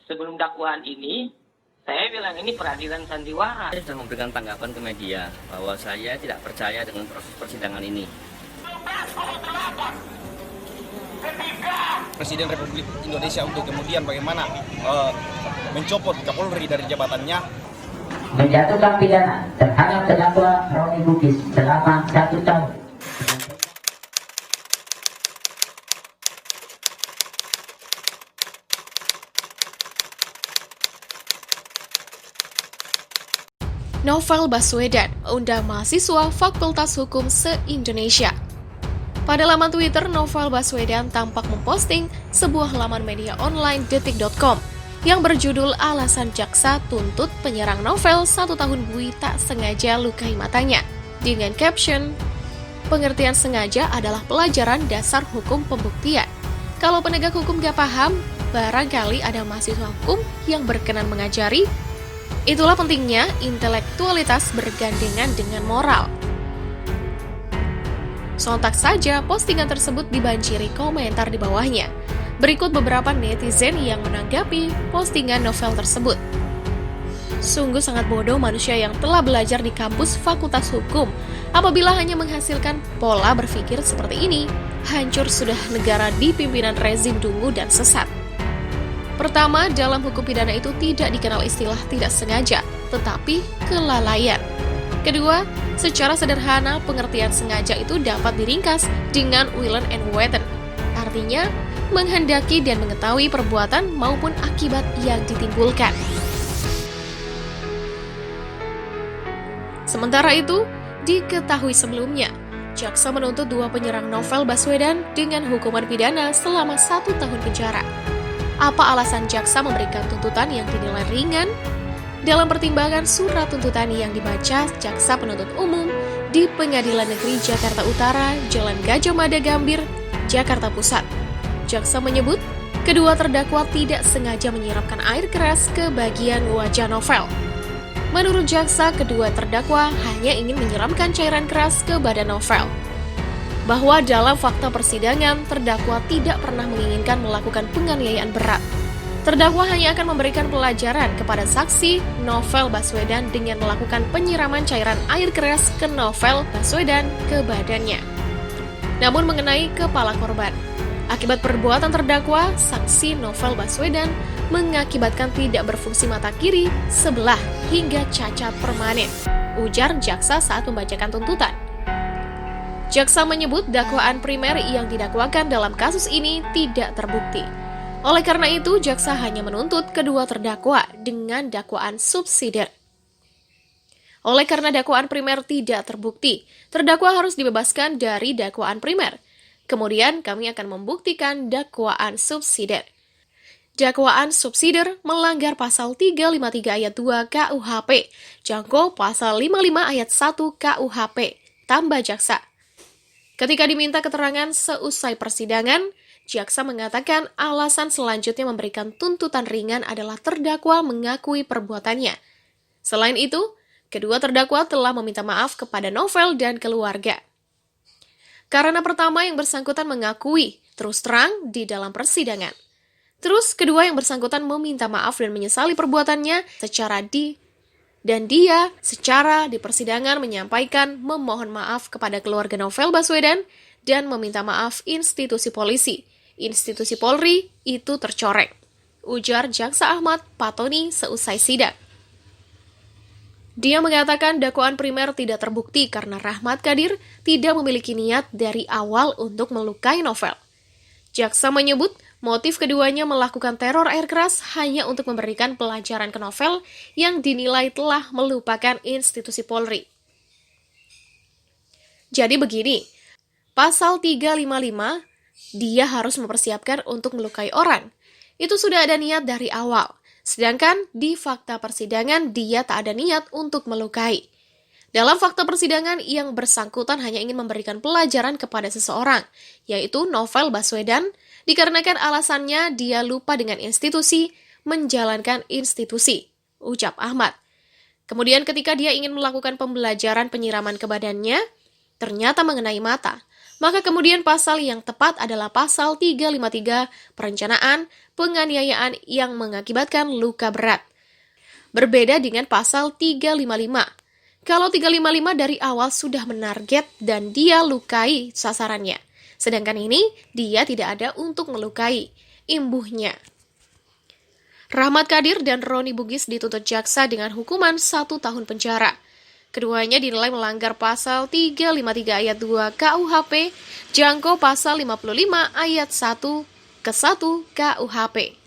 sebelum dakwaan ini, saya bilang ini peradilan sandiwara. Saya sudah memberikan tanggapan ke media bahwa saya tidak percaya dengan proses persidangan ini. Presiden Republik Indonesia untuk kemudian bagaimana mencopot Kapolri dari jabatannya, menjatuhkan pidana terhadap terdakwa Roni Bugis selama 1 tahun. Novel Baswedan undang mahasiswa Fakultas Hukum se-Indonesia. Pada laman Twitter, Novel Baswedan tampak memposting sebuah laman media online detik.com yang berjudul alasan jaksa tuntut penyerang Novel 1 tahun bui tak sengaja lukai matanya. Dengan caption, pengertian sengaja adalah pelajaran dasar hukum pembuktian. Kalau penegak hukum gak paham, barangkali ada mahasiswa hukum yang berkenan mengajari. Itulah pentingnya intelektualitas bergandengan dengan moral. Sontak saja postingan tersebut dibanjiri komentar di bawahnya. Berikut beberapa netizen yang menanggapi postingan Novel tersebut. Sungguh sangat bodoh manusia yang telah belajar di kampus Fakultas Hukum apabila hanya menghasilkan pola berpikir seperti ini. Hancur sudah negara di pimpinan rezim dungu dan sesat. Pertama, dalam hukum pidana itu tidak dikenal istilah tidak sengaja, tetapi kelalaian. Kedua, secara sederhana pengertian sengaja itu dapat diringkas dengan willen and weten. Artinya, menghendaki dan mengetahui perbuatan maupun akibat yang ditimbulkan. Sementara itu, diketahui sebelumnya, jaksa menuntut 2 penyerang Novel Baswedan dengan hukuman pidana selama 1 tahun penjara. Apa alasan jaksa memberikan tuntutan yang dinilai ringan? Dalam pertimbangan surat tuntutan yang dibaca jaksa penuntut umum di Pengadilan Negeri Jakarta Utara, Jalan Gajah Mada Gambir, Jakarta Pusat, jaksa menyebut kedua terdakwa tidak sengaja menyiramkan air keras ke bagian wajah Novel. Menurut jaksa, kedua terdakwa hanya ingin menyiramkan cairan keras ke badan Novel. Bahwa dalam fakta persidangan, terdakwa tidak pernah menginginkan melakukan penganiayaan berat. Terdakwa hanya akan memberikan pelajaran kepada saksi Novel Baswedan dengan melakukan penyiraman cairan air keras ke Novel Baswedan ke badannya. Namun mengenai kepala korban, akibat perbuatan terdakwa, saksi Novel Baswedan mengakibatkan tidak berfungsi mata kiri sebelah hingga cacat permanen, ujar jaksa saat membacakan tuntutan. Jaksa menyebut dakwaan primer yang didakwakan dalam kasus ini tidak terbukti. Oleh karena itu, jaksa hanya menuntut kedua terdakwa dengan dakwaan subsidiar. Oleh karena dakwaan primer tidak terbukti, terdakwa harus dibebaskan dari dakwaan primer. Kemudian kami akan membuktikan dakwaan subsidiar. Dakwaan subsidiar melanggar pasal 353 ayat 2 KUHP, jangko pasal 55 ayat 1 KUHP, tambah jaksa. Ketika diminta keterangan seusai persidangan, jaksa mengatakan alasan selanjutnya memberikan tuntutan ringan adalah terdakwa mengakui perbuatannya. Selain itu, kedua terdakwa telah meminta maaf kepada Novel dan keluarga. Karena pertama yang bersangkutan mengakui terus terang di dalam persidangan. Terus kedua yang bersangkutan meminta maaf dan menyesali perbuatannya dan dia secara di persidangan menyampaikan memohon maaf kepada keluarga Novel Baswedan dan meminta maaf institusi polisi. Institusi Polri itu tercoreng, ujar Jaksa Ahmad Patoni seusai sidang. Dia mengatakan dakwaan primer tidak terbukti karena Rahmat Kadir tidak memiliki niat dari awal untuk melukai Novel. Jaksa menyebut motif keduanya melakukan teror air keras hanya untuk memberikan pelajaran ke Novel yang dinilai telah melupakan institusi Polri. Jadi begini, pasal 355, dia harus mempersiapkan untuk melukai orang. Itu sudah ada niat dari awal. Sedangkan di fakta persidangan, dia tak ada niat untuk melukai. Dalam fakta persidangan, yang bersangkutan hanya ingin memberikan pelajaran kepada seseorang, yaitu Novel Baswedan, dikarenakan alasannya dia lupa dengan institusi, menjalankan institusi, ucap Ahmad. Kemudian ketika dia ingin melakukan pembelajaran penyiraman ke badannya, ternyata mengenai mata. Maka kemudian pasal yang tepat adalah pasal 353 perencanaan penganiayaan yang mengakibatkan luka berat. Berbeda dengan pasal 355. Kalau 355 dari awal sudah menarget dan dia lukai sasarannya. Sedangkan ini dia tidak ada untuk melukai imbuhnya. Rahmat Kadir dan Roni Bugis dituntut jaksa dengan hukuman 1 tahun penjara. Keduanya dinilai melanggar pasal 353 ayat 2 KUHP, jangko pasal 55 ayat 1 ke 1 KUHP.